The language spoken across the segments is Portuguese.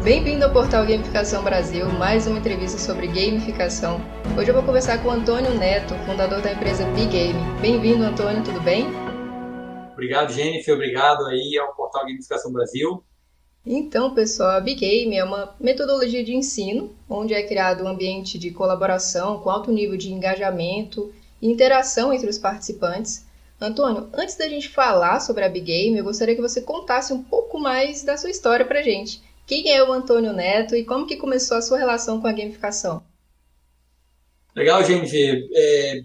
Bem-vindo ao portal Gamificação Brasil, mais uma entrevista sobre gamificação. Hoje eu vou conversar com o Antônio Neto, fundador da empresa Bigame. Bem-vindo, Antônio, tudo bem? Obrigado, Jennifer. Obrigado aí ao portal Gamificação Brasil. Então, pessoal, a Bigame é uma metodologia de ensino, onde é criado um ambiente de colaboração com alto nível de engajamento e interação entre os participantes. Antônio, antes da gente falar sobre a Bigame, eu gostaria que você contasse um pouco mais da sua história pra gente. Quem é o Antônio Neto e como que começou a sua relação com a gamificação? Legal, Jennifer.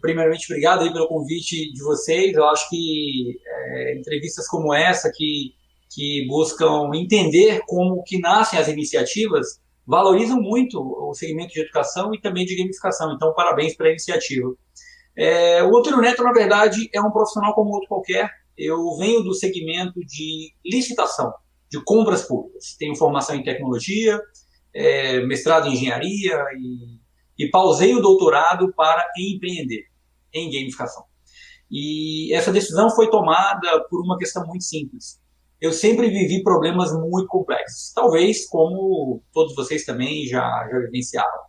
Primeiramente, obrigado aí pelo convite de vocês. Eu acho que entrevistas como essa, que buscam entender como que nascem as iniciativas, valorizam muito o segmento de educação e também de gamificação. Então, parabéns pela iniciativa. O Antônio Neto, na verdade, é um profissional como outro qualquer. Eu venho do segmento de licitação, de compras públicas. Tenho formação em tecnologia, mestrado em engenharia e pausei o doutorado para empreender em gamificação. E essa decisão foi tomada por uma questão muito simples. Eu sempre vivi problemas muito complexos, talvez como todos vocês também já vivenciaram.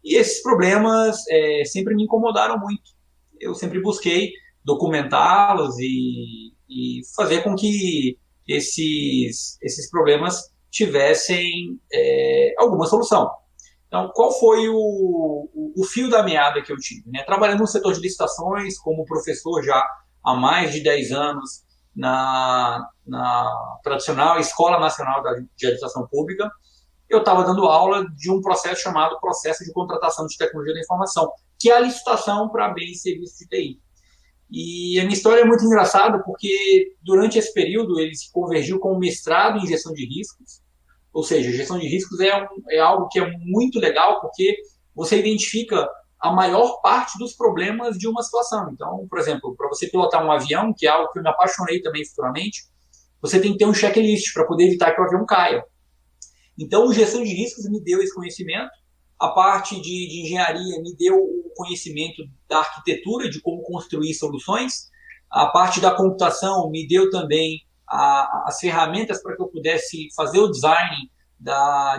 E esses problemas sempre me incomodaram muito. Eu sempre busquei documentá-los e fazer com que esses problemas tivessem alguma solução. Então, qual foi o fio da meada que eu tive? Né? Trabalhando no setor de licitações, como professor já há mais de 10 anos na tradicional Escola Nacional de Administração Pública, eu estava dando aula de um processo chamado Processo de Contratação de Tecnologia da Informação, que é a licitação para bens e serviços de TI. E a minha história é muito engraçada porque durante esse período ele se convergiu com um mestrado em gestão de riscos, ou seja, gestão de riscos é algo que é muito legal porque você identifica a maior parte dos problemas de uma situação. Então, por exemplo, para você pilotar um avião, que é algo que eu me apaixonei também futuramente, você tem que ter um checklist para poder evitar que o avião caia. Então, gestão de riscos me deu esse conhecimento, a parte de engenharia me deu o conhecimento da arquitetura, de como construir soluções, a parte da computação me deu também as ferramentas para que eu pudesse fazer o design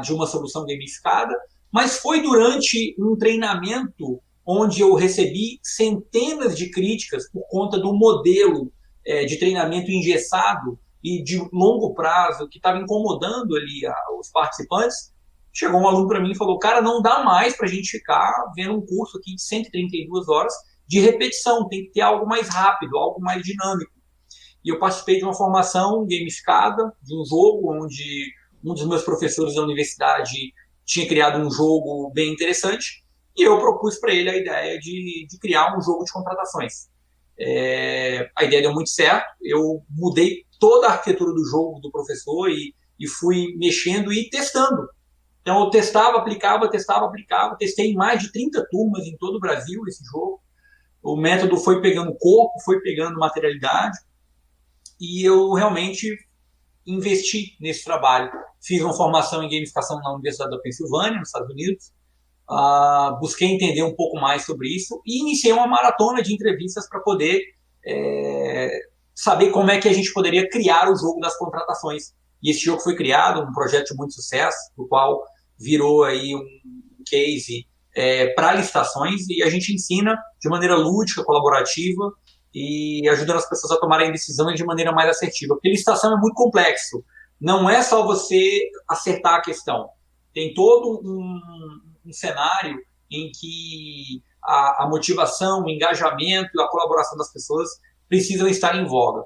de uma solução gamificada, mas foi durante um treinamento onde eu recebi centenas de críticas por conta do modelo de treinamento engessado e de longo prazo que estava incomodando ali os participantes. Chegou um aluno para mim e falou: cara, não dá mais para a gente ficar vendo um curso aqui de 132 horas de repetição, tem que ter algo mais rápido, algo mais dinâmico. E eu participei de uma formação gamificada, de um jogo onde um dos meus professores da universidade tinha criado um jogo bem interessante e eu propus para ele a ideia de criar um jogo de contratações. A ideia deu muito certo, eu mudei toda a arquitetura do jogo do professor e fui mexendo e testando. Então eu testava, aplicava, testei em mais de 30 turmas em todo o Brasil esse jogo. O método foi pegando corpo, foi pegando materialidade e eu realmente investi nesse trabalho. Fiz uma formação em gamificação na Universidade da Pensilvânia, nos Estados Unidos. Busquei entender um pouco mais sobre isso e iniciei uma maratona de entrevistas para poder saber como é que a gente poderia criar o jogo das contratações. E esse jogo foi criado, um projeto de muito sucesso, do qual virou aí um case para licitações, e a gente ensina de maneira lúdica, colaborativa e ajudando as pessoas a tomarem decisões de maneira mais assertiva. Porque licitação é muito complexo. Não é só você acertar a questão. Tem todo um cenário em que a motivação, o engajamento, a colaboração das pessoas precisam estar em voga.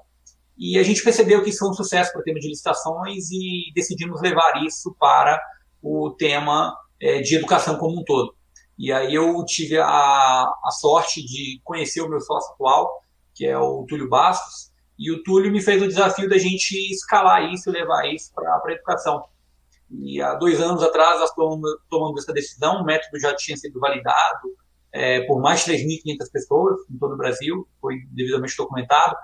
E a gente percebeu que isso foi um sucesso para o tema de licitações e decidimos levar isso para o tema de educação como um todo. E aí eu tive a sorte de conhecer o meu sócio atual, que é o Túlio Bastos, e o Túlio me fez o desafio da gente escalar isso e levar isso para a educação. E há 2 anos atrás nós tomamos essa decisão, o método já tinha sido validado por mais de 3.500 pessoas em todo o Brasil, foi devidamente documentado.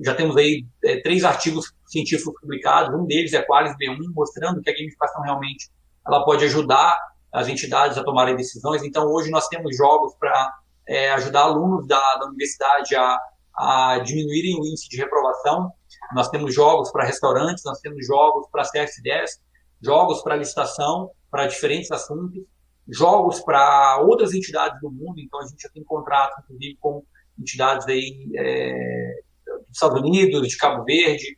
Já temos aí 3 artigos científicos publicados, um deles é Qualis B1, mostrando que a gamificação realmente ela pode ajudar as entidades a tomarem decisões. Então, hoje nós temos jogos para ajudar alunos da universidade a diminuírem o índice de reprovação. Nós temos jogos para restaurantes, nós temos jogos para CF10, jogos para licitação, para diferentes assuntos, jogos para outras entidades do mundo. Então, a gente já tem contrato, inclusive, com entidades aí, dos Estados Unidos, de Cabo Verde,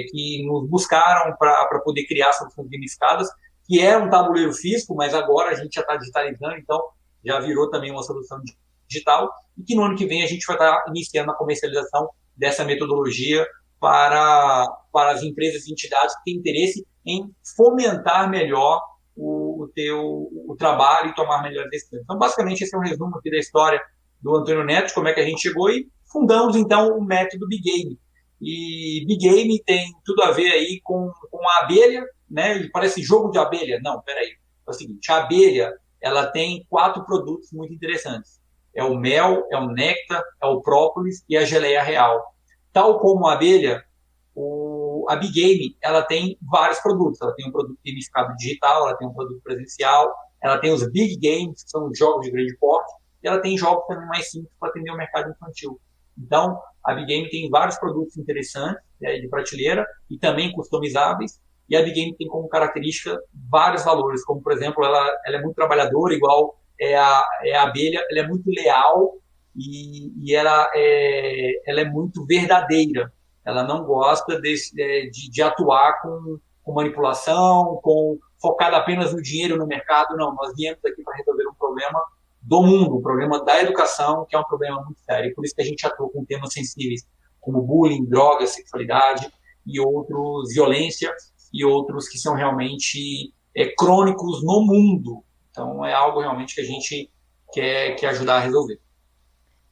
que nos buscaram para poder criar soluções gamificadas, que é um tabuleiro físico, mas agora a gente já está digitalizando, então já virou também uma solução digital, e que no ano que vem a gente vai estar iniciando a comercialização dessa metodologia para as empresas e entidades que têm interesse em fomentar melhor o trabalho e tomar melhores decisões. Então, basicamente, esse é um resumo aqui da história do Antônio Neto, como é que a gente chegou, e fundamos, então, o método Big Game. E Big Game tem tudo a ver aí com a abelha, né? Parece jogo de abelha. Não, peraí. É o seguinte, a abelha, ela tem 4 produtos muito interessantes. É o mel, é o néctar, é o própolis e a geleia real. Tal como a abelha, a Big Game, ela tem vários produtos. Ela tem um produto gamificado digital, ela tem um produto presencial, ela tem os Big Games, que são os jogos de grande porte, e ela tem jogos também mais simples para atender o mercado infantil. Então, a Big Game tem vários produtos interessantes, de prateleira, e também customizáveis, e a Big Game tem como característica vários valores, como, por exemplo, ela é muito trabalhadora, igual a abelha, ela é muito leal, e ela é muito verdadeira. Ela não gosta de atuar com manipulação, focada apenas no dinheiro no mercado. Não, nós viemos aqui para resolver um problema do mundo, um problema da educação, que é um problema muito sério. E por isso que a gente atua com temas sensíveis como bullying, drogas, sexualidade e outros, violência, e outros que são realmente crônicos no mundo. Então, é algo realmente que a gente quer ajudar a resolver.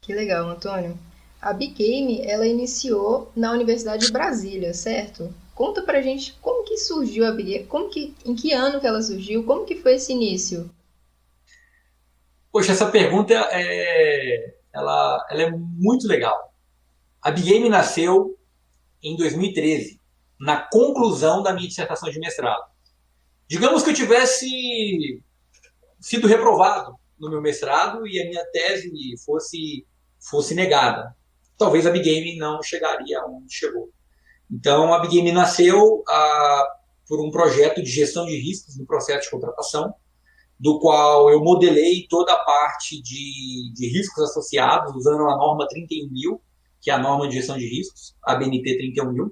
Que legal, Antônio. A Big Game, ela iniciou na Universidade de Brasília, certo? Conta pra gente como que surgiu a Big Game, em que ano que ela surgiu, como que foi esse início? Poxa, essa pergunta ela é muito legal. A Big Game nasceu em 2013, na conclusão da minha dissertação de mestrado. Digamos que eu tivesse sido reprovado no meu mestrado e a minha tese fosse negada. Talvez a Big Game não chegaria onde chegou. Então, a Big Game nasceu por um projeto de gestão de riscos no processo de contratação, do qual eu modelei toda a parte de riscos associados, usando a norma 31.000, que é a norma de gestão de riscos, a BNT 31.000.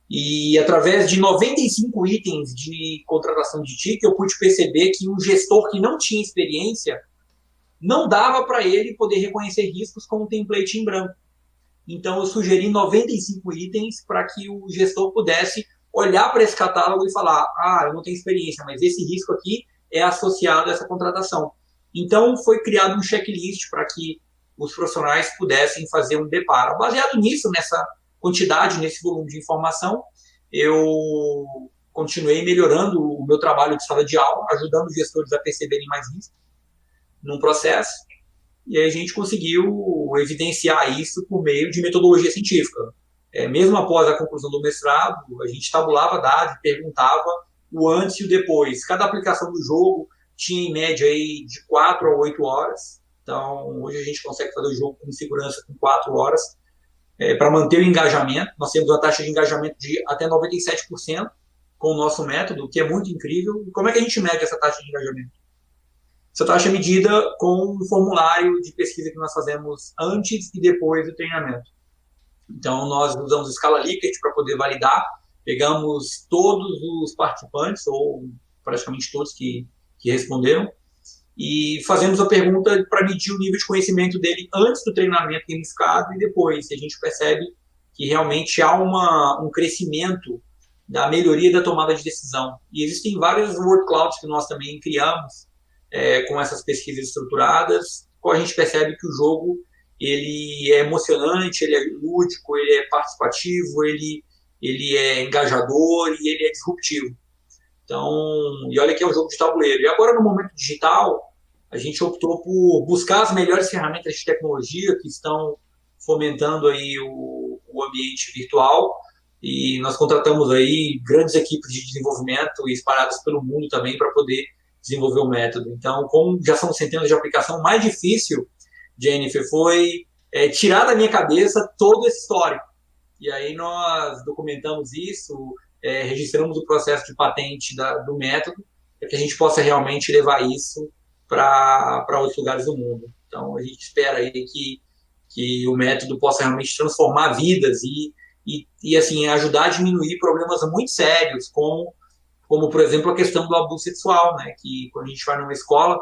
E através de 95 itens de contratação de TIC, eu pude perceber que um gestor que não tinha experiência não dava para ele poder reconhecer riscos com um template em branco. Então, eu sugeri 95 itens para que o gestor pudesse olhar para esse catálogo e falar: eu não tenho experiência, mas esse risco aqui é associado a essa contratação. Então, foi criado um checklist para que os profissionais pudessem fazer um deparo. Baseado nisso, nessa quantidade, nesse volume de informação, eu continuei melhorando o meu trabalho de sala de aula, ajudando os gestores a perceberem mais riscos num processo, e aí a gente conseguiu evidenciar isso por meio de metodologia científica. Mesmo após a conclusão do mestrado, a gente tabulava dados e perguntava o antes e o depois. Cada aplicação do jogo tinha em média aí de 4 a 8 horas, então hoje a gente consegue fazer o jogo com segurança com 4 horas, para manter o engajamento. Nós temos uma taxa de engajamento de até 97% com o nosso método, que é muito incrível. E como é que a gente mede essa taxa de engajamento? Essa taxa é medida com um formulário de pesquisa que nós fazemos antes e depois do treinamento. Então, nós usamos escala Likert para poder validar. Pegamos todos os participantes, ou praticamente todos que responderam, e fazemos a pergunta para medir o nível de conhecimento dele antes do treinamento gamificado e depois. A gente percebe que realmente há um crescimento da melhoria da tomada de decisão. E existem vários word clouds que nós também criamos com essas pesquisas estruturadas, qual a gente percebe que o jogo ele é emocionante, ele é lúdico, ele é participativo, ele é engajador e ele é disruptivo. Então, e olha que é um jogo de tabuleiro. E agora, no momento digital, a gente optou por buscar as melhores ferramentas de tecnologia que estão fomentando aí o ambiente virtual, e nós contratamos aí grandes equipes de desenvolvimento espalhadas pelo mundo também para poder desenvolver o método. Então, como já são centenas de aplicações, o mais difícil, Jennifer, foi tirar da minha cabeça todo esse histórico. E aí nós documentamos isso, registramos o processo de patente do método, para que a gente possa realmente levar isso para outros lugares do mundo. Então, a gente espera aí que o método possa realmente transformar vidas e assim, ajudar a diminuir problemas muito sérios, como, por exemplo, a questão do abuso sexual, né? Que quando a gente vai numa escola,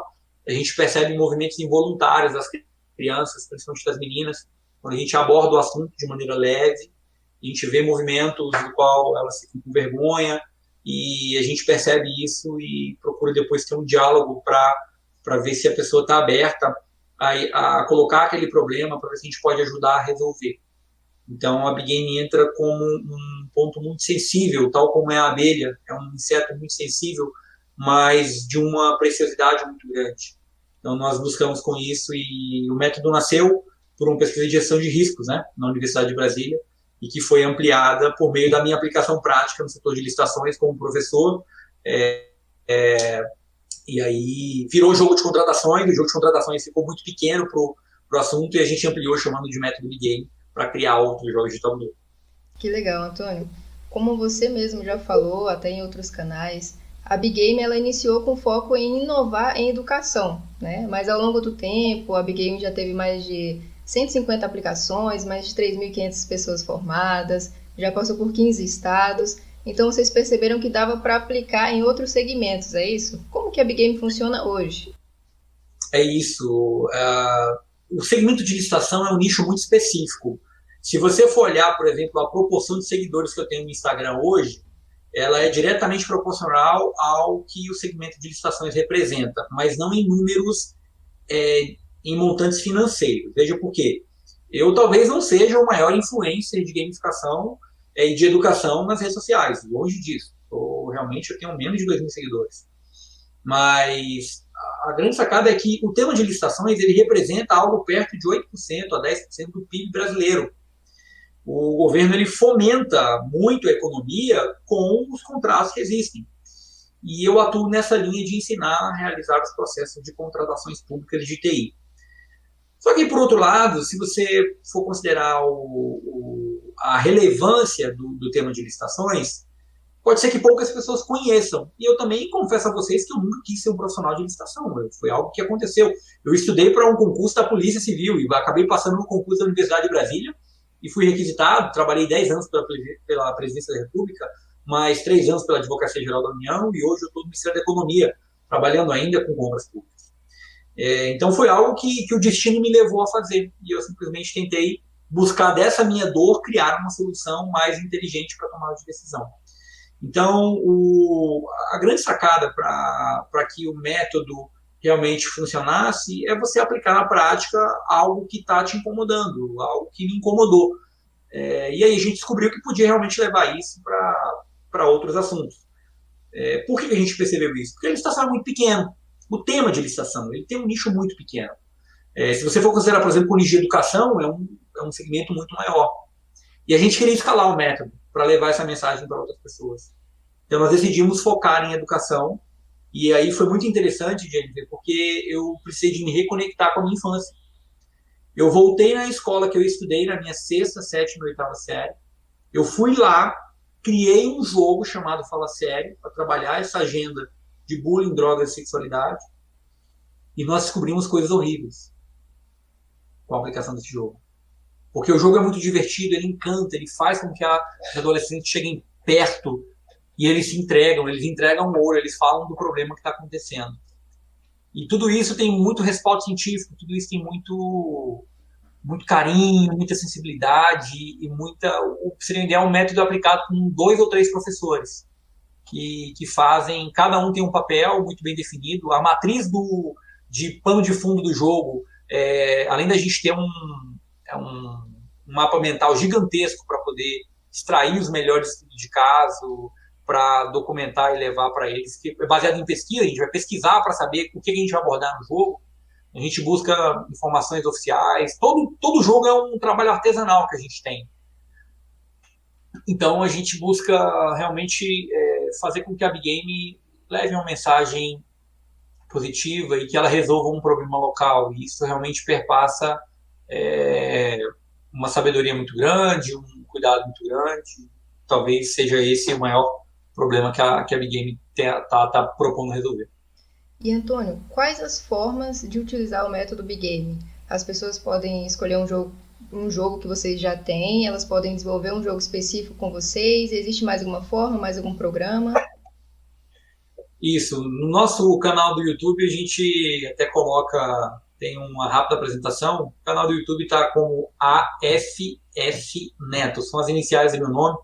a gente percebe movimentos involuntários das crianças, principalmente das meninas, quando a gente aborda o assunto de maneira leve, a gente vê movimentos no qual elas ficam com vergonha, e a gente percebe isso e procura depois ter um diálogo para ver se a pessoa está aberta a colocar aquele problema, para ver se a gente pode ajudar a resolver. Então, a Big Game entra como um ponto muito sensível, tal como é a abelha, é um inseto muito sensível, mas de uma preciosidade muito grande. Então, nós buscamos com isso, e o método nasceu por uma pesquisa de gestão de riscos, né, na Universidade de Brasília, e que foi ampliada por meio da minha aplicação prática no setor de licitações como professor, e aí virou jogo de contratações, o jogo de contratações ficou muito pequeno para o assunto, e a gente ampliou chamando de método Big Game para criar outros jogos de tabuleiro. Que legal, Antônio. Como você mesmo já falou, até em outros canais, a Big Game ela iniciou com foco em inovar em educação, né? Mas ao longo do tempo, a Big Game já teve mais de 150 aplicações, mais de 3.500 pessoas formadas, já passou por 15 estados. Então vocês perceberam que dava para aplicar em outros segmentos, é isso? Como que a Big Game funciona hoje? É isso. O segmento de licitação é um nicho muito específico. Se você for olhar, por exemplo, a proporção de seguidores que eu tenho no Instagram hoje, ela é diretamente proporcional ao que o segmento de licitações representa, mas não em números, em montantes financeiros. Veja por quê. Eu talvez não seja o maior influencer de gamificação e de educação nas redes sociais, longe disso. Realmente eu tenho menos de 2.000 seguidores. Mas a grande sacada é que o tema de licitações ele representa algo perto de 8% a 10% do PIB brasileiro. O governo ele fomenta muito a economia com os contratos que existem. E eu atuo nessa linha de ensinar a realizar os processos de contratações públicas de TI. Só que, por outro lado, se você for considerar a relevância do tema de licitações, pode ser que poucas pessoas conheçam. E eu também confesso a vocês que eu nunca quis ser um profissional de licitação. Foi algo que aconteceu. Eu estudei para um concurso da Polícia Civil e acabei passando no concurso da Universidade de Brasília e fui requisitado. Trabalhei 10 anos pela Presidência da República, mais 3 anos pela Advocacia Geral da União, e hoje eu estou no Ministério da Economia, trabalhando ainda com compras públicas. Então foi algo que o destino me levou a fazer. E eu simplesmente tentei buscar dessa minha dor criar uma solução mais inteligente para tomar de decisão. Então, a grande sacada para que o método realmente funcionasse é você aplicar na prática algo que está te incomodando, algo que me incomodou. E aí a gente descobriu que podia realmente levar isso para outros assuntos. Por que a gente percebeu isso? Porque a licitação é muito pequena. O tema de licitação ele tem um nicho muito pequeno. Se você for considerar, por exemplo, o nicho de educação, é um segmento muito maior. E a gente queria escalar o método para levar essa mensagem para outras pessoas. Então, nós decidimos focar em educação, e aí foi muito interessante, Jennifer, porque eu precisei de me reconectar com a minha infância. Eu voltei na escola que eu estudei, na minha 6ª, 7ª e 8ª série. Eu fui lá, criei um jogo chamado Fala Sério, para trabalhar essa agenda de bullying, drogas e sexualidade, e nós descobrimos coisas horríveis com a aplicação desse jogo. Porque o jogo é muito divertido, ele encanta, ele faz com que os adolescentes cheguem perto e eles entregam ouro, eles falam do problema que está acontecendo. E tudo isso tem muito respaldo científico, tudo isso tem muito carinho, muita sensibilidade e seria ideal um método aplicado com 2 ou 3 professores que fazem, cada um tem um papel muito bem definido. A matriz de pano de fundo do jogo, além da gente ter um mapa mental gigantesco para poder extrair os melhores estudos de caso, para documentar e levar para eles, que é baseado em pesquisa, a gente vai pesquisar para saber o que a gente vai abordar no jogo, a gente busca informações oficiais, todo jogo é um trabalho artesanal que a gente tem. Então a gente busca realmente fazer com que a Big Game leve uma mensagem positiva e que ela resolva um problema local, e isso realmente perpassa uma sabedoria muito grande, um cuidado muito grande. talvez seja esse o maior problema que a Big Game tá propondo resolver. E Antônio, quais as formas de utilizar o método Big Game? As pessoas podem escolher um jogo que vocês já têm, elas podem desenvolver um jogo específico com vocês, existe mais alguma forma, mais algum programa? Isso, no nosso canal do YouTube a gente até coloca, tem uma rápida apresentação. O canal do YouTube está como AFS Neto, são as iniciais do meu nome.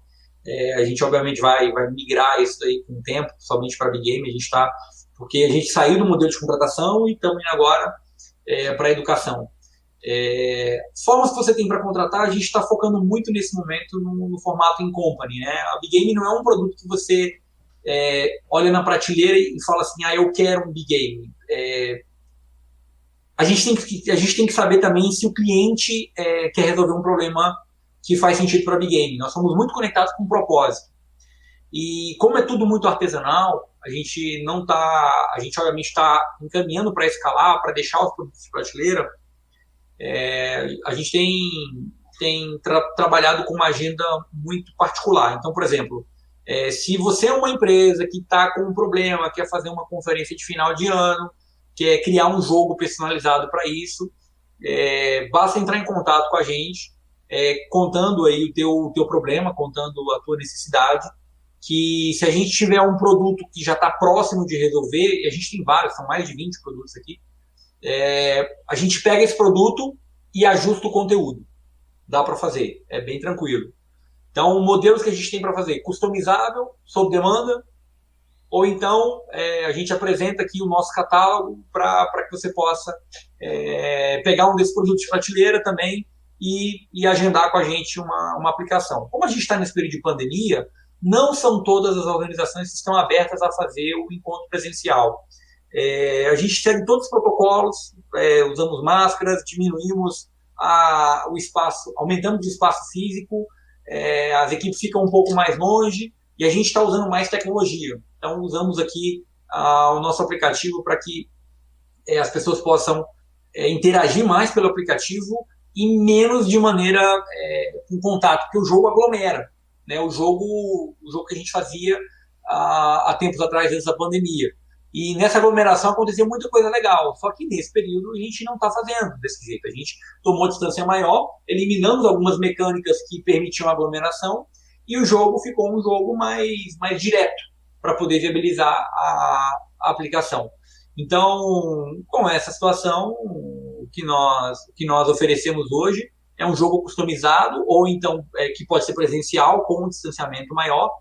A gente obviamente vai migrar isso daí com o tempo, somente para Big Game. A gente está, porque a gente saiu do modelo de contratação e estamos indo agora para a educação. Formas que você tem para contratar, a gente está focando muito nesse momento no formato in company, né? A Big Game não é um produto que você olha na prateleira e fala assim, eu quero um Big Game. A gente tem que saber também se o cliente quer resolver um problema que faz sentido para a Big Game. Nós somos muito conectados com o propósito. E como é tudo muito artesanal, a gente obviamente está encaminhando para escalar, para deixar os produtos de prateleira. A gente tem trabalhado com uma agenda muito particular. Então, por exemplo, se você é uma empresa que está com um problema, quer fazer uma conferência de final de ano, quer criar um jogo personalizado para isso, basta entrar em contato com a gente, contando aí o teu problema, contando a tua necessidade, que se a gente tiver um produto que já está próximo de resolver, e a gente tem vários, são mais de 20 produtos aqui, a gente pega esse produto e ajusta o conteúdo. Dá para fazer, é bem tranquilo. Então, modelos que a gente tem para fazer, customizável, sob demanda, ou então a gente apresenta aqui o nosso catálogo para que você possa pegar um desses produtos de prateleira também e agendar com a gente uma aplicação. Como a gente está nesse período de pandemia, não são todas as organizações que estão abertas a fazer o encontro presencial. A gente segue todos os protocolos, usamos máscaras, diminuímos o espaço, aumentamos o espaço físico, as equipes ficam um pouco mais longe e a gente está usando mais tecnologia. Então, usamos aqui o nosso aplicativo para que as pessoas possam interagir mais pelo aplicativo e menos de maneira com contato, porque o jogo aglomera. Né? O jogo que a gente fazia há tempos atrás, antes da pandemia. E nessa aglomeração acontecia muita coisa legal, só que nesse período a gente não está fazendo desse jeito. A gente tomou distância maior, eliminamos algumas mecânicas que permitiam a aglomeração e o jogo ficou um jogo mais direto para poder viabilizar a aplicação. Então, com essa situação, o que nós oferecemos hoje é um jogo customizado, ou então que pode ser presencial com um distanciamento maior,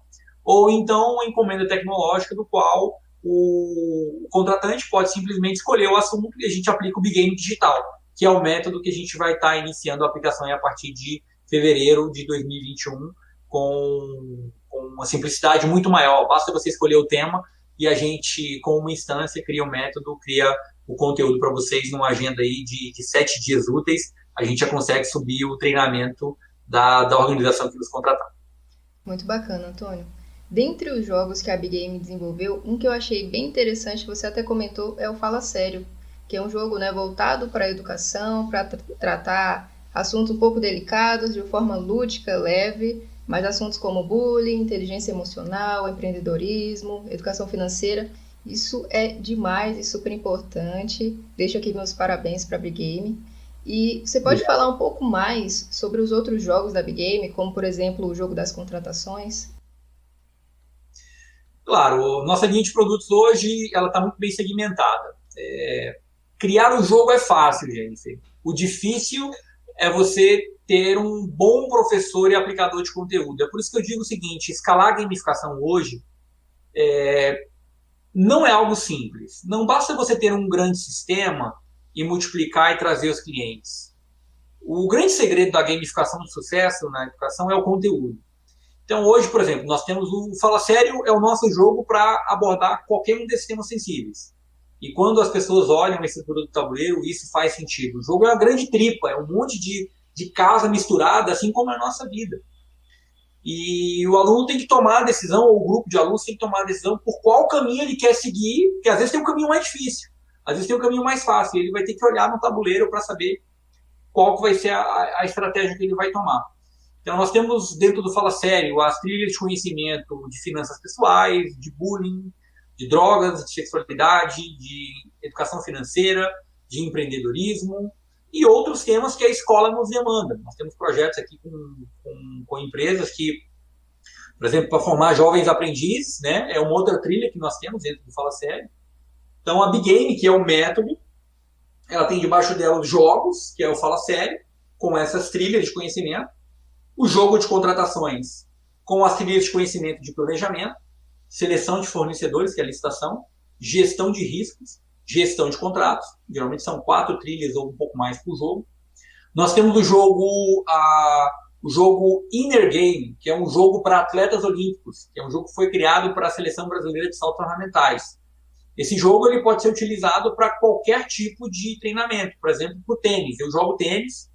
ou então uma encomenda tecnológica do qual o contratante pode simplesmente escolher o assunto e a gente aplica o Big Game digital, que é o método que a gente vai estar iniciando a aplicação a partir de fevereiro de 2021, com uma simplicidade muito maior. Basta você escolher o tema e a gente, com uma instância, cria o método, cria o conteúdo para vocês numa agenda aí de 7 dias úteis. A gente já consegue subir o treinamento da organização que nos contratar. Muito bacana, Antônio. Dentre os jogos que a Big Game desenvolveu, um que eu achei bem interessante, você até comentou, é o Fala Sério, que é um jogo, né, voltado para a educação, para tratar assuntos um pouco delicados, de forma lúdica, leve, mas assuntos como bullying, inteligência emocional, empreendedorismo, educação financeira, isso é demais e super importante. Deixo aqui meus parabéns para a Big Game. E você pode falar um pouco mais sobre os outros jogos da Big Game, como, por exemplo, o jogo das contratações? Claro, nossa linha de produtos hoje ela está muito bem segmentada. Criar um jogo é fácil, Jennifer. O difícil é você ter um bom professor e aplicador de conteúdo. É por isso que eu digo o seguinte, escalar a gamificação hoje não é algo simples. Não basta você ter um grande sistema e multiplicar e trazer os clientes. O grande segredo da gamificação de sucesso na educação é o conteúdo. Então, hoje, por exemplo, nós temos o Fala Sério, é o nosso jogo para abordar qualquer um desses temas sensíveis. E quando as pessoas olham esse produto do tabuleiro, isso faz sentido. O jogo é uma grande tripa, é um monte de casa misturada, assim como é a nossa vida. E o aluno tem que tomar a decisão, ou o grupo de alunos tem que tomar a decisão por qual caminho ele quer seguir, porque às vezes tem um caminho mais difícil, às vezes tem um caminho mais fácil, e ele vai ter que olhar no tabuleiro para saber qual que vai ser a estratégia que ele vai tomar. Então, nós temos dentro do Fala Sério as trilhas de conhecimento de finanças pessoais, de bullying, de drogas, de sexualidade, de educação financeira, de empreendedorismo e outros temas que a escola nos demanda. Nós temos projetos aqui com empresas que, por exemplo, para formar jovens aprendizes, né, é uma outra trilha que nós temos dentro do Fala Sério. Então, a Big Game, que é o método, ela tem debaixo dela os jogos, que é o Fala Sério, com essas trilhas de conhecimento, o jogo de contratações com as trilhas de conhecimento de planejamento, seleção de fornecedores, que é a licitação, gestão de riscos, gestão de contratos, geralmente são 4 trilhas ou um pouco mais por jogo. Nós temos o jogo Inner Game, que é um jogo para atletas olímpicos, que é um jogo que foi criado para a seleção brasileira de saltos ornamentais. Esse jogo ele pode ser utilizado para qualquer tipo de treinamento, por exemplo, para o tênis. Eu jogo tênis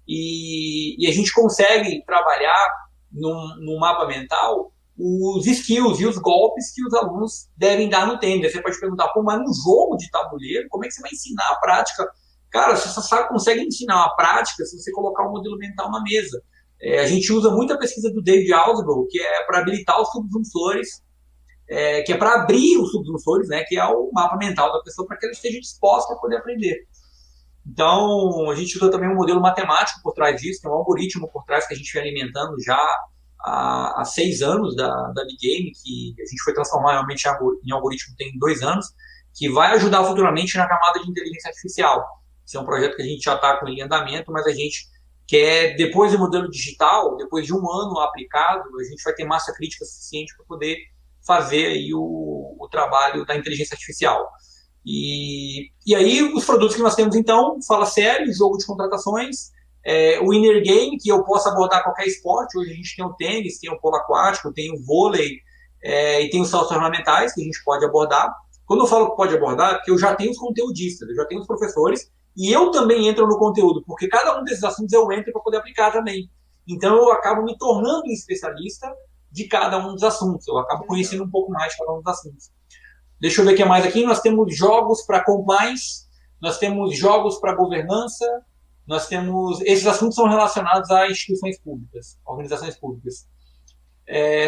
e a gente consegue trabalhar num mapa mental os skills e os golpes que os alunos devem dar no tênis. Você pode perguntar, pô, mas no jogo de tabuleiro, como é que você vai ensinar a prática? Cara, você só consegue ensinar a prática se você colocar o modelo mental na mesa. A gente usa muito a pesquisa do David Ausubel, que é para habilitar os subjunsores, que é para abrir os subjunsores, né, que é o mapa mental da pessoa, para que ela esteja disposta a poder aprender. Então, a gente usa também um modelo matemático por trás disso, tem um algoritmo por trás que a gente vem alimentando já há 6 anos da Big Game, que a gente foi transformar realmente em algoritmo tem 2 anos, que vai ajudar futuramente na camada de inteligência artificial. Esse é um projeto que a gente já está com ele em andamento, mas a gente quer, depois do modelo digital, depois de um ano aplicado, a gente vai ter massa crítica suficiente para poder fazer aí o trabalho da inteligência artificial. E aí, os produtos que nós temos, então, Fala Sério, jogo de contratações, o Inner Game, que eu posso abordar qualquer esporte. Hoje a gente tem o tênis, tem o polo aquático, tem o vôlei, e tem os saltos ornamentais, que a gente pode abordar. Quando eu falo que pode abordar, é porque eu já tenho os conteudistas, eu já tenho os professores, e eu também entro no conteúdo, porque cada um desses assuntos eu entro para poder aplicar também. Então, eu acabo me tornando um especialista de cada um dos assuntos. Eu acabo conhecendo um pouco mais de cada um dos assuntos. Deixa eu ver o que mais aqui. Nós temos jogos para compliance, nós temos jogos para governança, nós temos... Esses assuntos são relacionados a instituições públicas, organizações públicas.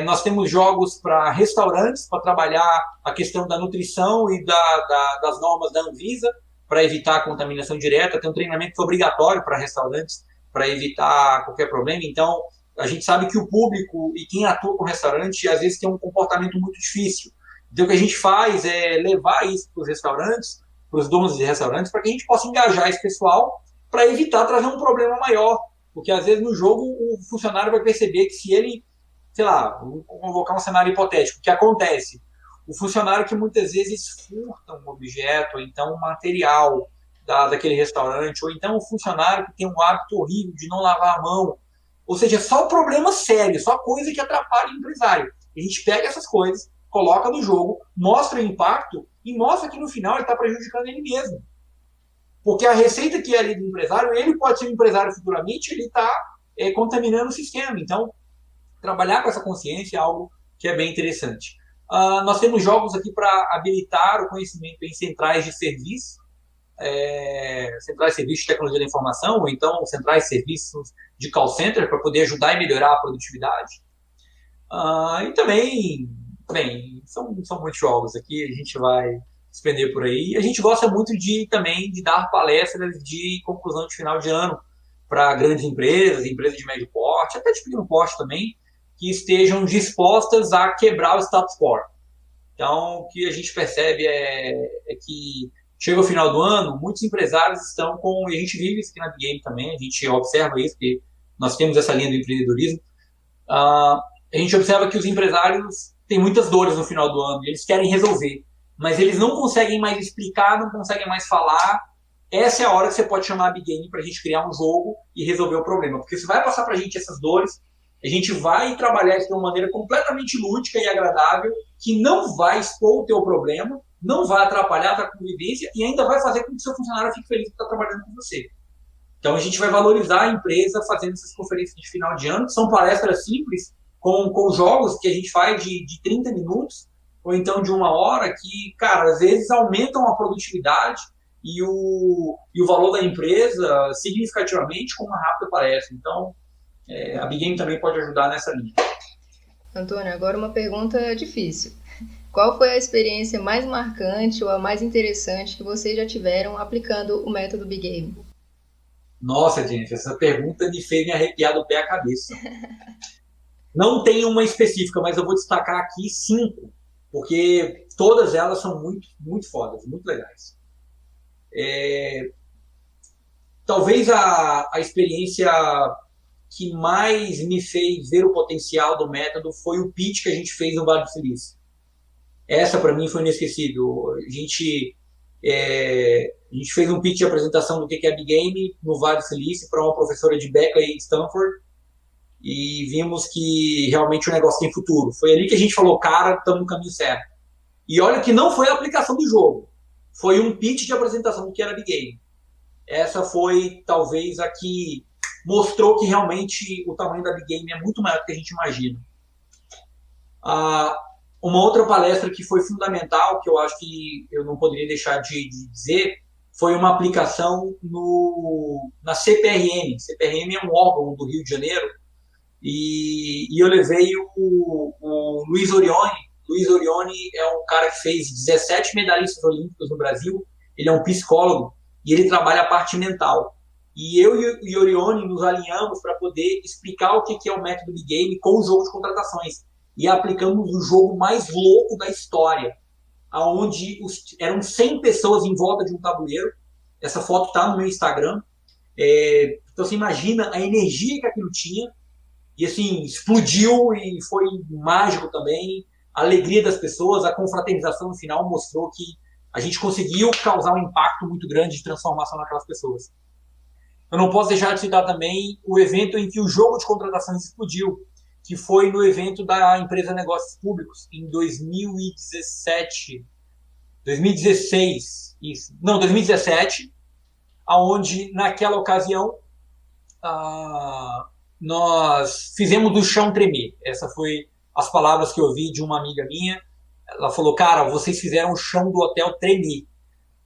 Nós temos jogos para restaurantes, para trabalhar a questão da nutrição e das normas da Anvisa, para evitar a contaminação direta. Tem um treinamento obrigatório para restaurantes, para evitar qualquer problema. Então, a gente sabe que o público e quem atua com restaurante, às vezes tem um comportamento muito difícil. Então, o que a gente faz é levar isso para os restaurantes, para os donos de restaurantes, para que a gente possa engajar esse pessoal para evitar trazer um problema maior. Porque, às vezes, no jogo, o funcionário vai perceber que se ele, sei lá, vou convocar um cenário hipotético, o que acontece? O funcionário que muitas vezes furta um objeto, ou então um material daquele restaurante, ou então o funcionário que tem um hábito horrível de não lavar a mão. Ou seja, só problema sério, só coisa que atrapalha o empresário. A gente pega essas coisas, coloca no jogo, mostra o impacto e mostra que no final ele está prejudicando ele mesmo. Porque a receita que é ali do empresário, ele pode ser um empresário futuramente, ele está contaminando o sistema. Então, trabalhar com essa consciência é algo que é bem interessante. Nós temos jogos aqui para habilitar o conhecimento em centrais de serviço, centrais de serviço de tecnologia da informação, ou então centrais de serviços de call center, para poder ajudar e melhorar a produtividade. E também, bem, são muitos jogos aqui, a gente vai expender por aí. E a gente gosta muito também de dar palestras de conclusão de final de ano para grandes empresas, empresas de médio porte, até de pequeno porte também, que estejam dispostas a quebrar o status quo. Então, o que a gente percebe é que chega o final do ano, muitos empresários estão com... E a gente vive isso aqui na Big Game também, a gente observa isso, porque nós temos essa linha do empreendedorismo. A gente observa que os empresários têm muitas dores no final do ano, e eles querem resolver, mas eles não conseguem mais explicar, não conseguem mais falar. Essa é a hora que você pode chamar a Big Game para a gente criar um jogo e resolver o problema, porque você vai passar para a gente essas dores, a gente vai trabalhar isso de uma maneira completamente lúdica e agradável, que não vai expor o teu problema, não vai atrapalhar a tua convivência e ainda vai fazer com que o seu funcionário fique feliz de estar trabalhando com você. Então a gente vai valorizar a empresa fazendo essas conferências de final de ano, que são palestras simples, com jogos que a gente faz de 30 minutos, ou então de 1 hora, que, cara, às vezes aumentam a produtividade e o valor da empresa significativamente com uma rápida palestra. Então, A Big Game também pode ajudar nessa linha. Antônio, agora uma pergunta difícil. Qual foi a experiência mais marcante ou a mais interessante que vocês já tiveram aplicando o método Big Game? Nossa, gente, essa pergunta me fez me arrepiar do pé à cabeça. Não tem uma específica, mas eu vou destacar aqui 5, porque todas elas são muito, muito fodas, muito legais. Talvez a experiência que mais me fez ver o potencial do método foi o pitch que a gente fez no Vale do Silício. Essa, para mim, foi inesquecível. A gente fez um pitch de apresentação do que é Big Game no Vale do Silício para uma professora de Berkeley e Stanford, e vimos que realmente o negócio tem futuro. Foi ali que a gente falou, cara, estamos no caminho certo. E olha que não foi a aplicação do jogo, foi um pitch de apresentação do que era Big Game. Essa foi talvez a que mostrou que realmente o tamanho da Big Game é muito maior do que a gente imagina. Uma outra palestra que foi fundamental, que eu acho que eu não poderia deixar de dizer, foi uma aplicação na CPRM. CPRM é um órgão do Rio de Janeiro, e eu levei o Luiz Orione. Luiz Orione é um cara que fez 17 medalhistas olímpicos no Brasil, ele é um psicólogo, e ele trabalha a parte mental. E eu e o Orione nos alinhamos para poder explicar o que é o método Big Game com o jogo de contratações. E aplicamos o jogo mais louco da história, onde eram 100 pessoas em volta de um tabuleiro. Essa foto está no meu Instagram. Então você imagina a energia que aquilo tinha. E assim, explodiu e foi mágico também. A alegria das pessoas, a confraternização no final mostrou que a gente conseguiu causar um impacto muito grande de transformação naquelas pessoas. Eu não posso deixar de citar também o evento em que o jogo de contratações explodiu, que foi no evento da empresa Negócios Públicos, em 2017, onde naquela ocasião nós fizemos o chão tremer. Essas foi as palavras que eu ouvi de uma amiga minha. Ela falou, cara, vocês fizeram o chão do hotel tremer.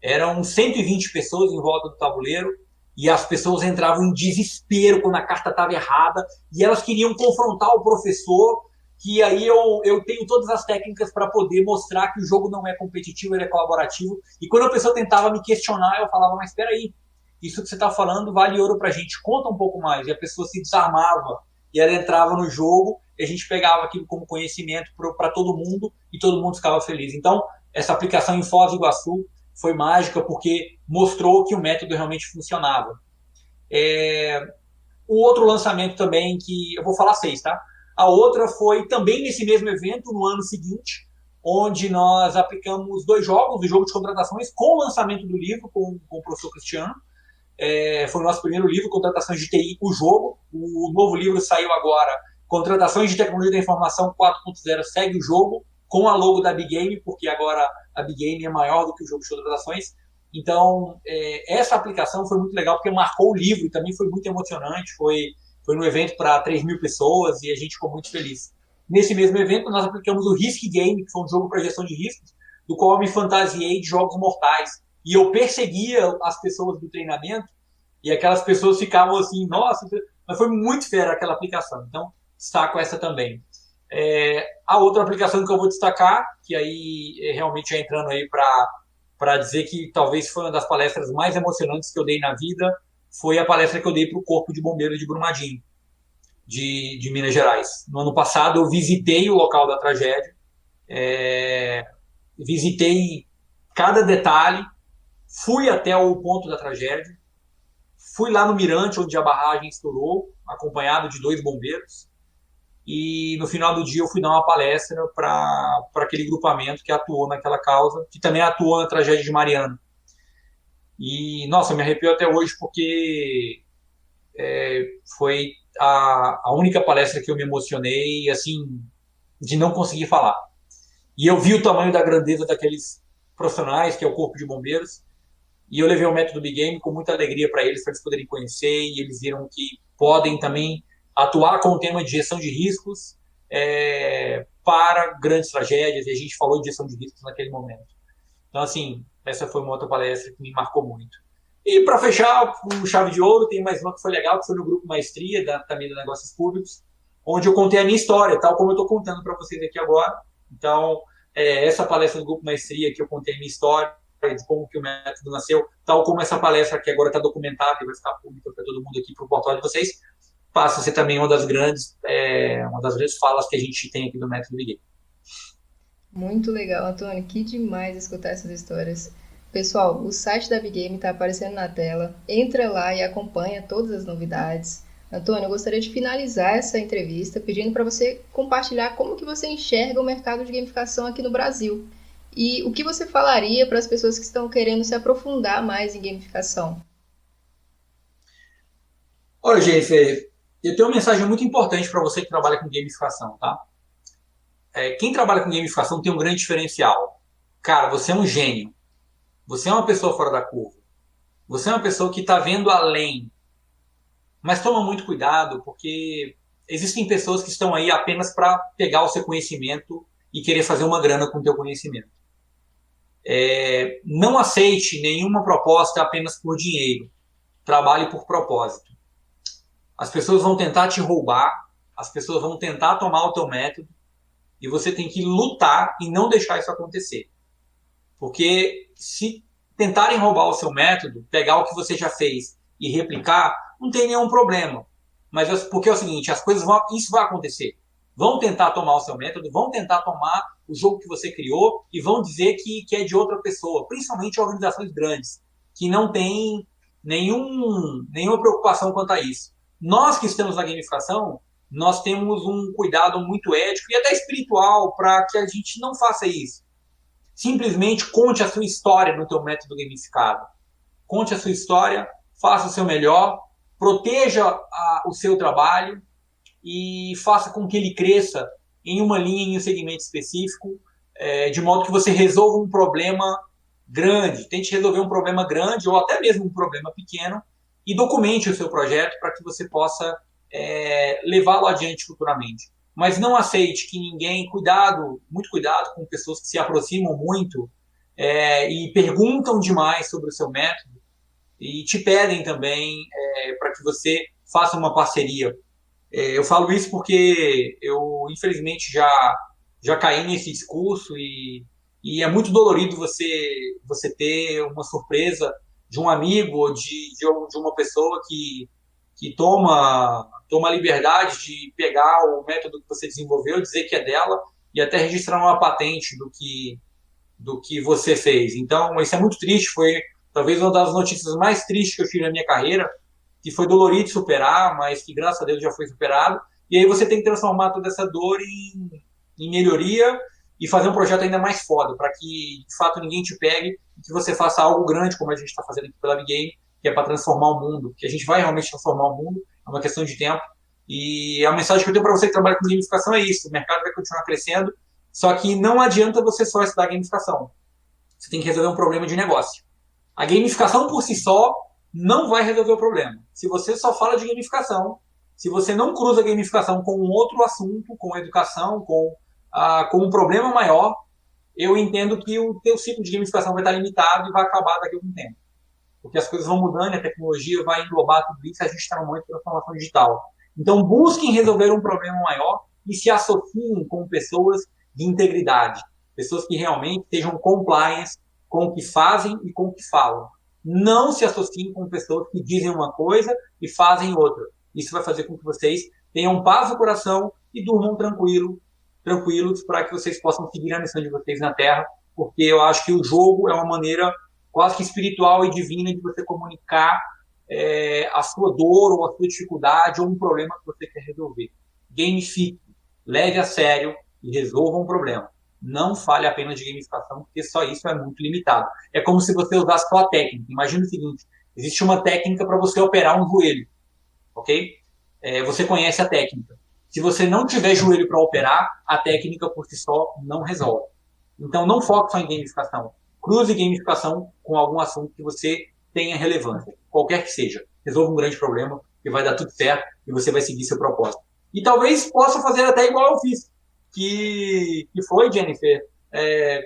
Eram 120 pessoas em volta do tabuleiro, e as pessoas entravam em desespero quando a carta estava errada, e elas queriam confrontar o professor, que aí eu tenho todas as técnicas para poder mostrar que o jogo não é competitivo, ele é colaborativo. E quando a pessoa tentava me questionar, eu falava, mas espera aí, isso que você está falando vale ouro para a gente, conta um pouco mais. E a pessoa se desarmava, e ela entrava no jogo, e a gente pegava aquilo como conhecimento para todo mundo, e todo mundo ficava feliz. Então, essa aplicação em Foz do Iguaçu foi mágica, porque mostrou que o método realmente funcionava. O outro lançamento também, que eu vou falar 6, tá? A outra foi também nesse mesmo evento, no ano seguinte, onde nós aplicamos 2 jogos, o jogo de contratações, com o lançamento do livro, com o professor Cristiano. Foi o nosso primeiro livro, Contratações de TI, o jogo. O novo livro saiu agora, Contratações de Tecnologia da Informação 4.0, segue o jogo, com a logo da Big Game, porque agora a Big Game é maior do que o jogo de contratações. Então, essa aplicação foi muito legal, porque marcou o livro e também foi muito emocionante. Foi no evento para 3 mil pessoas e a gente ficou muito feliz. Nesse mesmo evento, nós aplicamos o Risk Game, que foi um jogo para gestão de riscos, do qual eu me fantasiei de jogos mortais. E eu perseguia as pessoas do treinamento, e aquelas pessoas ficavam assim, nossa, mas foi muito fera aquela aplicação. Então, destaco essa também. A outra aplicação que eu vou destacar, que aí realmente é entrando aí para dizer que talvez foi uma das palestras mais emocionantes que eu dei na vida, foi a palestra que eu dei para o Corpo de Bombeiros de Brumadinho, de Minas Gerais. No ano passado eu visitei o local da tragédia, visitei cada detalhe, fui até o ponto da tragédia, fui lá no mirante onde a barragem estourou, acompanhado de 2 bombeiros, e no final do dia eu fui dar uma palestra para aquele grupamento que atuou naquela causa, que também atuou na tragédia de Mariana. E, nossa, me arrepio até hoje, porque foi a única palestra que eu me emocionei, assim, de não conseguir falar. E eu vi o tamanho da grandeza daqueles profissionais, que é o Corpo de Bombeiros, e eu levei o método Big Game com muita alegria para eles poderem conhecer, e eles viram que podem também atuar com o tema de gestão de riscos para grandes tragédias, e a gente falou de gestão de riscos naquele momento. Então, assim, essa foi uma outra palestra que me marcou muito. E para fechar, com chave de ouro, tem mais uma que foi legal, que foi no grupo Maestria, também da Negócios Públicos, onde eu contei a minha história, tal como eu estou contando para vocês aqui agora. Então, essa palestra do grupo Maestria, que eu contei a minha história, de como que o método nasceu, tal como essa palestra que agora está documentada e vai ficar pública para todo mundo aqui, para o portal de vocês, passa a ser também uma das grandes falas que a gente tem aqui do método Big Game. Muito legal, Antônio. Que demais escutar essas histórias. Pessoal, o site da Big Game está aparecendo na tela. Entra lá e acompanha todas as novidades. Antônio, eu gostaria de finalizar essa entrevista pedindo para você compartilhar como que você enxerga o mercado de gamificação aqui no Brasil. E o que você falaria para as pessoas que estão querendo se aprofundar mais em gamificação? Olha, Jennifer, eu tenho uma mensagem muito importante para você que trabalha com gamificação, tá? Quem trabalha com gamificação tem um grande diferencial. Cara, você é um gênio. Você é uma pessoa fora da curva. Você é uma pessoa que está vendo além. Mas toma muito cuidado, porque existem pessoas que estão aí apenas para pegar o seu conhecimento e querer fazer uma grana com o teu conhecimento. Não aceite nenhuma proposta apenas por dinheiro. Trabalhe por propósito. As pessoas vão tentar te roubar, as pessoas vão tentar tomar o teu método, e você tem que lutar e não deixar isso acontecer. Porque se tentarem roubar o seu método, pegar o que você já fez e replicar, não tem nenhum problema. Mas porque é o seguinte, isso vai acontecer. Vão tentar tomar o seu método, vão tentar tomar o jogo que você criou e vão dizer que é de outra pessoa, principalmente organizações grandes, que não têm nenhuma preocupação quanto a isso. Nós que estamos na gamificação, nós temos um cuidado muito ético e até espiritual para que a gente não faça isso. Simplesmente conte a sua história no teu método gamificado. Conte a sua história, faça o seu melhor, proteja o seu trabalho e faça com que ele cresça em uma linha, em um segmento específico, de modo que você resolva um problema grande. Tente resolver um problema grande ou até mesmo um problema pequeno e documente o seu projeto para que você possa levá-lo adiante futuramente. Mas não aceite que ninguém, muito cuidado com pessoas que se aproximam muito e perguntam demais sobre o seu método e te pedem também para que você faça uma parceria. Eu falo isso porque eu, infelizmente, já caí nesse discurso e é muito dolorido você ter uma surpresa de um amigo ou de uma pessoa que toma a liberdade de pegar o método que você desenvolveu, dizer que é dela e até registrar uma patente do que você fez. Então, isso é muito triste, foi talvez uma das notícias mais tristes que eu tive na minha carreira, que foi dolorido de superar, mas que graças a Deus já foi superado. E aí você tem que transformar toda essa dor em melhoria e fazer um projeto ainda mais foda, para que de fato ninguém te pegue e que você faça algo grande, como a gente está fazendo aqui pela Big Game, que é para transformar o mundo, que a gente vai realmente transformar o mundo, é uma questão de tempo. E a mensagem que eu tenho para você que trabalha com gamificação é isso: o mercado vai continuar crescendo, só que não adianta você só estudar gamificação. Você tem que resolver um problema de negócio. A gamificação por si só não vai resolver o problema. Se você só fala de gamificação, se você não cruza a gamificação com um outro assunto, com educação, com um problema maior, eu entendo que o teu ciclo de gamificação vai estar limitado e vai acabar daqui a algum tempo. Porque as coisas vão mudando, a tecnologia vai englobar tudo isso, a gente está num momento de transformação digital. Então, busquem resolver um problema maior e se associem com pessoas de integridade, pessoas que realmente sejam compliance com o que fazem e com o que falam. Não se associem com pessoas que dizem uma coisa e fazem outra. Isso vai fazer com que vocês tenham paz no coração e durmam tranquilos para que vocês possam seguir a missão de vocês na Terra, porque eu acho que o jogo é uma maneira quase que espiritual e divina de você comunicar a sua dor ou a sua dificuldade ou um problema que você quer resolver. Gamifique, leve a sério e resolva um problema. Não fale apenas de gamificação, porque só isso é muito limitado. É como se você usasse só a técnica. Imagina o seguinte: existe uma técnica para você operar um joelho, ok? Você conhece a técnica. Se você não tiver joelho para operar, a técnica por si só não resolve. Então, não foque só em gamificação. Cruze gamificação com algum assunto que você tenha relevância, qualquer que seja. Resolva um grande problema e vai dar tudo certo e você vai seguir seu propósito. E talvez possa fazer até igual eu fiz, que foi, Jennifer,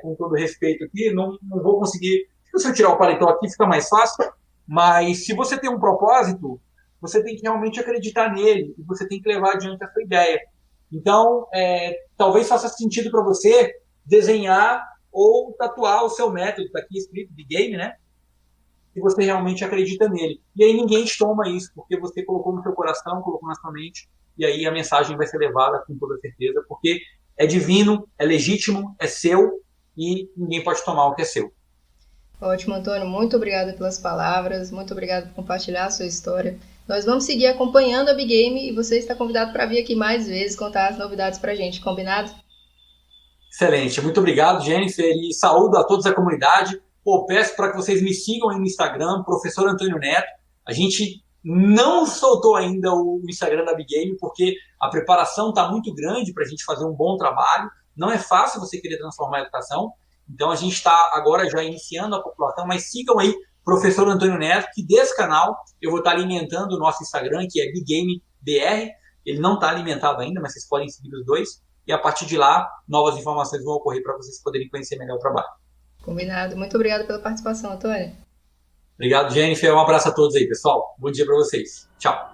com todo respeito aqui, não vou conseguir. Se eu tirar o paletó aqui, fica mais fácil. Mas se você tem um propósito, você tem que realmente acreditar nele e você tem que levar adiante a sua ideia. Então, talvez faça sentido para você desenhar ou tatuar o seu método, está aqui escrito, de game, né? Se você realmente acredita nele. E aí ninguém te toma isso, porque você colocou no seu coração, colocou na sua mente, e aí a mensagem vai ser levada com toda certeza, porque é divino, é legítimo, é seu, e ninguém pode tomar o que é seu. Ótimo, Antônio. Muito obrigada pelas palavras. Muito obrigada por compartilhar a sua história. Nós vamos seguir acompanhando a Big Game e você está convidado para vir aqui mais vezes contar as novidades para a gente. Combinado? Excelente. Muito obrigado, Jennifer, e saúdo a todos da comunidade. Pô, peço para que vocês me sigam aí no Instagram, Professor Antônio Neto. A gente não soltou ainda o Instagram da Big Game, porque a preparação está muito grande para a gente fazer um bom trabalho. Não é fácil você querer transformar a educação. Então, a gente está agora já iniciando a população, mas sigam aí, Professor Antônio Neto, que desse canal eu vou estar alimentando o nosso Instagram, que é Big Game BR. Ele não está alimentado ainda, mas vocês podem seguir os dois. E a partir de lá, novas informações vão ocorrer para vocês poderem conhecer melhor o trabalho. Combinado. Muito obrigada pela participação, Antônio. Obrigado, Jennifer. Um abraço a todos aí, pessoal. Bom dia para vocês. Tchau.